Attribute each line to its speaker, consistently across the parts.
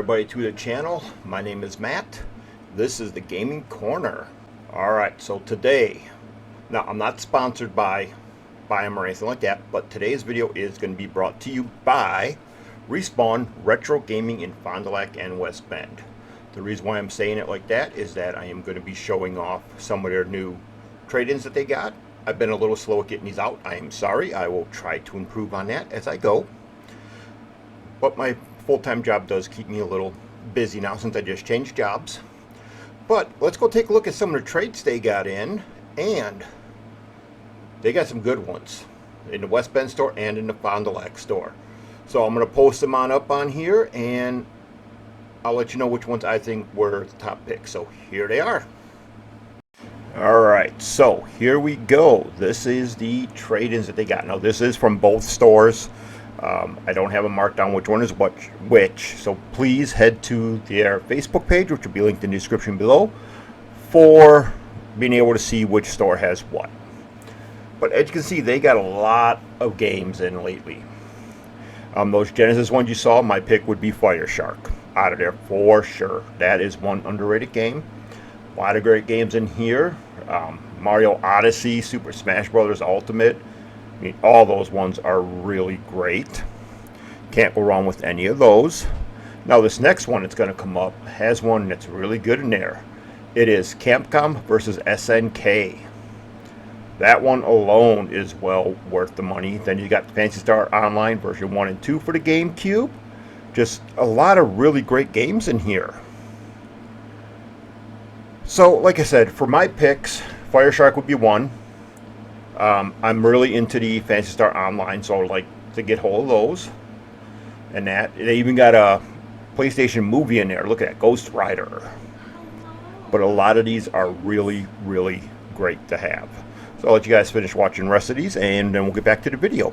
Speaker 1: everybody to the channel. My name is Matt. This is the Gaming Corner. Alright, so today, now I'm not sponsored by them or anything like that, but today's video is going to be brought to you by Respawn Retro Gaming in Fond du Lac and West Bend. The reason why I'm saying it like that is that I am going to be showing off some of their new trade-ins that they got. I've been a little slow at getting these out. I am sorry. I will try to improve on that as I go. But my full-time job does keep me a little busy now since I just changed jobs. But let's go take a look at some of the trades they got in, and they got some good ones in the West Bend store and in the Fond du Lac store. So I'm going to post them up on here, and I'll let you know which ones I think were the top picks. So here they are. Alright, so here we go. This is the trade-ins that they got. Now this is from both stores. I don't have them marked down which one is which, so please head to their Facebook page, which will be linked in the description below, for being able to see which store has what. But as you can see, they got a lot of games in lately. Those Genesis ones you saw, my pick would be Fire Shark out of there for sure. That is one underrated game. A lot of great games in here. Mario Odyssey, Super Smash Bros. Ultimate. I mean, all those ones are really great. Can't go wrong with any of those. Now this next one that's going to come up has one that's really good in there. It is Capcom versus SNK. That one alone is well worth the money. Then you got Phantasy Star Online version 1 and 2 for the GameCube. Just a lot of really great games in here. So, like I said, for my picks, Fire Shark would be one. I'm really into the Phantasy Star Online, so I would like to get hold of those. And that, they even got a PlayStation movie in there. Look at that, Ghost Rider. But a lot of these are really, really great to have. So I'll let you guys finish watching the rest of these, and then we'll get back to the video.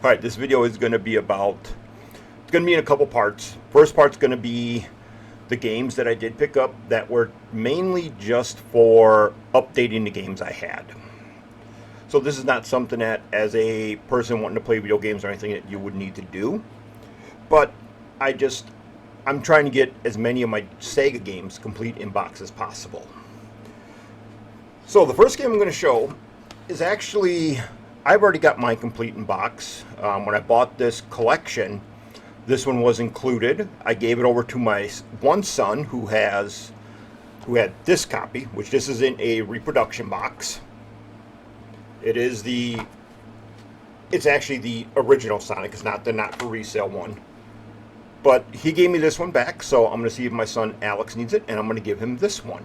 Speaker 1: Alright, this video is going to be about, it's going to be in a couple parts. First part's going to be the games that I did pick up that were mainly just for updating the games I had. So this is not something that, as a person wanting to play video games or anything, that you would need to do. But I'm trying to get as many of my Sega games complete in box as possible. So the first game I'm going to show is actually, I've already got mine complete in box. When I bought this collection, this one was included. I gave it over to my one son who had this copy, which this is in a reproduction box. It's actually the original Sonic. It's not the not for resale one. But he gave me this one back, so I'm going to see if my son Alex needs it, and I'm going to give him this one.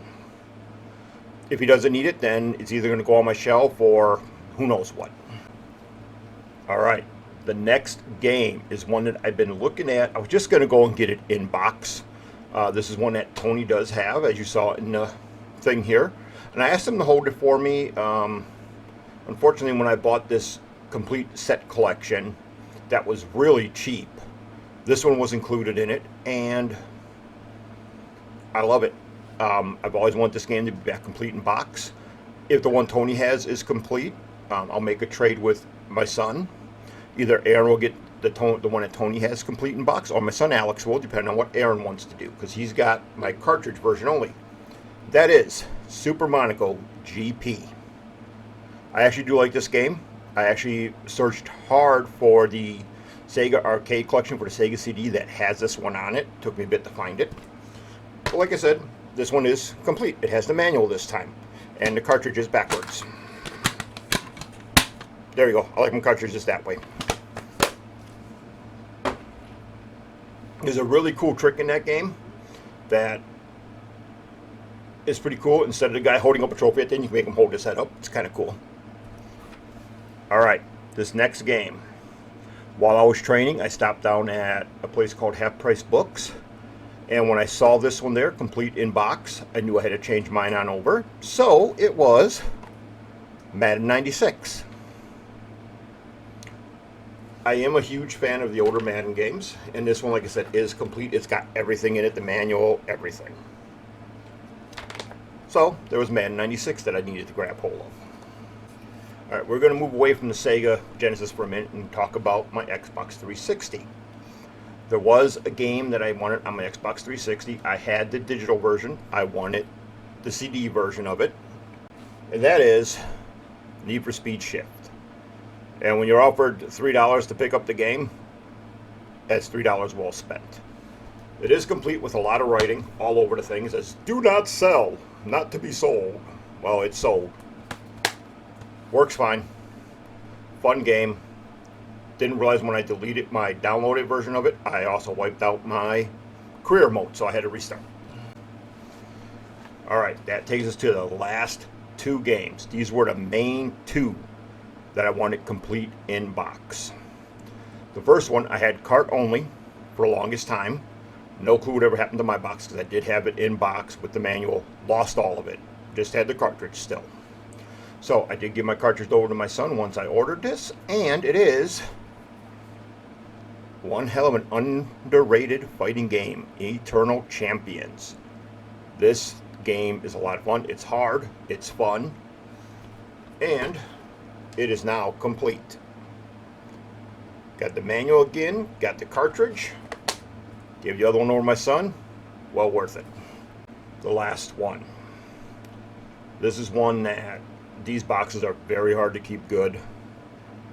Speaker 1: If he doesn't need it, then it's either going to go on my shelf or who knows what. Alright, the next game is one that I've been looking at. I was just going to go and get it in box. This is one that Tony does have, as you saw in the thing here. And I asked him to hold it for me. Unfortunately, when I bought this complete set collection that was really cheap, this one was included in it, and I love it. I've always wanted this game to be back complete in box. If the one Tony has is complete, I'll make a trade with my son. Either Aaron will get the one that Tony has complete in box, or my son Alex will, depending on what Aaron wants to do, because he's got my cartridge version only. That is Super Monaco GP. I actually do like this game. I actually searched hard for the Sega arcade collection for the Sega CD that has this one on it. Took me a bit to find it. But like I said, this one is complete. It has the manual this time, and the cartridge is backwards. There you go. I like my cartridges that way. There's a really cool trick in that game that is pretty cool. Instead of the guy holding up a trophy at the end, you can make him hold his head up. It's kind of cool. Alright, this next game. While I was training, I stopped down at a place called Half Price Books. And when I saw this one there, complete in box, I knew I had to change mine on over. So it was Madden 96. I am a huge fan of the older Madden games, and this one, like I said, is complete. It's got everything in it, the manual, everything. So there was Madden 96 that I needed to grab hold of. All right, we're going to move away from the Sega Genesis for a minute and talk about my Xbox 360. There was a game that I wanted on my Xbox 360. I had the digital version. I wanted the CD version of it. And that is Need for Speed Shift. And when you're offered $3 to pick up the game, that's $3 well spent. It is complete with a lot of writing all over the thing. It says, "Do not sell, not to be sold." Well, it's sold. Works fine. Fun game. Didn't realize when I deleted my downloaded version of it, I also wiped out my career mode, so I had to restart. Alright, that takes us to the last two games. These were the main two that I wanted complete in box. The first one, I had cart only for the longest time. No clue what ever happened to my box because I did have it in box with the manual. Lost all of it. Just had the cartridge still. So I did give my cartridge over to my son once I ordered this, and it is one hell of an underrated fighting game, Eternal Champions. This game is a lot of fun. It's hard, it's fun, and it is now complete. Got the manual again, got the cartridge, gave the other one over to my son. Well worth it. The last one. This is one that these boxes are very hard to keep good.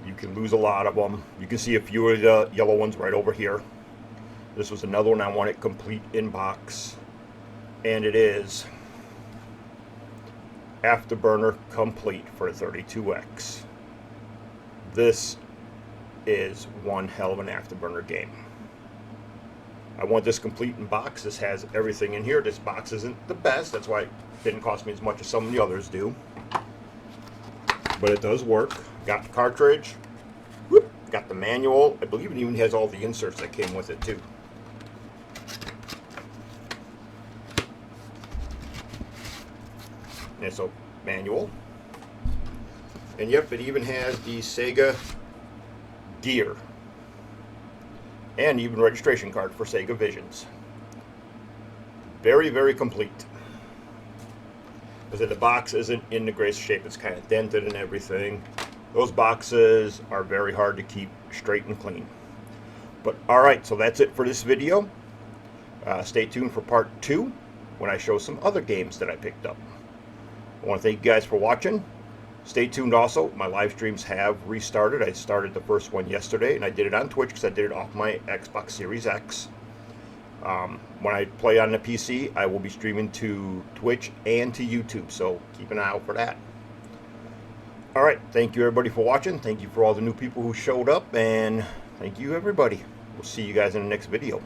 Speaker 1: You can lose a lot of them. You can see a few of the yellow ones right over here. This was another one I wanted complete in box. And it is Afterburner Complete for 32X. This is one hell of an Afterburner game. I want this complete in box. This has everything in here. This box isn't the best. That's why it didn't cost me as much as some of the others do. But it does work. Got the cartridge. Whoop, got the manual. I believe it even has all the inserts that came with it too. And so manual. And yep, it even has the Sega gear. And even registration card for Sega Visions. Very, very complete. Because the box isn't in the greatest shape. It's kind of dented and everything. Those boxes are very hard to keep straight and clean. But alright, so that's it for this video. Stay tuned for part 2 when I show some other games that I picked up. I want to thank you guys for watching. Stay tuned also. My live streams have restarted. I started the first one yesterday, and I did it on Twitch because I did it off my Xbox Series X. When I play on the PC, I will be streaming to Twitch and to YouTube, so keep an eye out for that. Alright, thank you everybody for watching. Thank you for all the new people who showed up, and thank you everybody. We'll see you guys in the next video.